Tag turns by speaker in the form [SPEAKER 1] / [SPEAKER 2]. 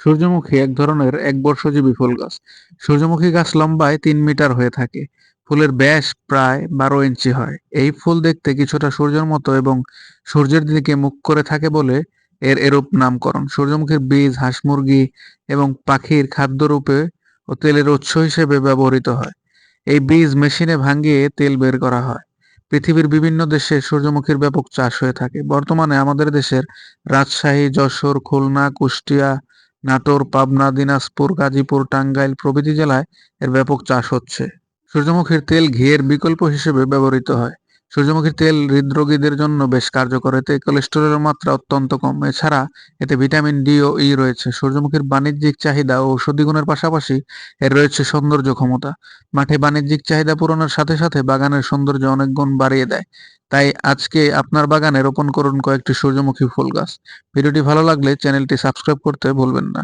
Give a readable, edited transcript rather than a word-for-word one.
[SPEAKER 1] সূর্যমুখী এক ধরনের একবর্ষজীবী ফুল গাছ। সূর্যমুখী গাছ লম্বায় ৩ মিটার হয়ে থাকে। ফুলের ব্যাস প্রায় ১২ ইঞ্চি হয়। এই ফুল দেখতে কিছুটা সূর্যের মতো এবং সূর্যের দিকে মুখ করে থাকে বলে এর এরূপ নামকরণ। সূর্যমুখীর বীজ হাঁস মুরগি এবং পাখির খাদ্যরূপে ও তেলের উৎস হিসেবে ব্যবহৃত হয়। এই বীজ মেশিনে ভাঙিয়ে তেল বের করা হয়। পৃথিবীর বিভিন্ন দেশে সূর্যমুখীর ব্যাপক চাষ হয়ে থাকে। বর্তমানে আমাদের দেশের রাজশাহী, যশোর, খুলনা, কুষ্টিয়া, নাটোর, পাবনা, দিনাজপুর, গাজীপুর, টাঙ্গাইল প্রভৃতি জেলায় এর ব্যাপক চাষ হচ্ছে। সূর্যমুখীর তেল ঘিয়ের বিকল্প হিসেবে ব্যবহৃত হয়। সূর্যমুখীর তেল হৃদরোগীদের জন্য বেশ কার্যকর। এতে কোলেস্টেরলের মাত্রা অত্যন্ত কম। এছাড়া এতে ভিটামিন ডি ও ই রয়েছে। সূর্যমুখীর বাণিজ্যিক চাহিদা ও ঔষধি গুণের পাশাপাশি এর রয়েছে সৌন্দর্য ক্ষমতা। মাঠে বাণিজ্যিক চাহিদা পূরণের সাথে সাথে বাগানের সৌন্দর্য অনেক গুণ বাড়িয়ে দেয়। তাই আজকে আপনার বাগানে রোপণ করুন কয়েকটি সূর্যমুখী ফুল গাছ। ভিডিওটি ভালো লাগলে চ্যানেলটি সাবস্ক্রাইব করতে ভুলবেন না।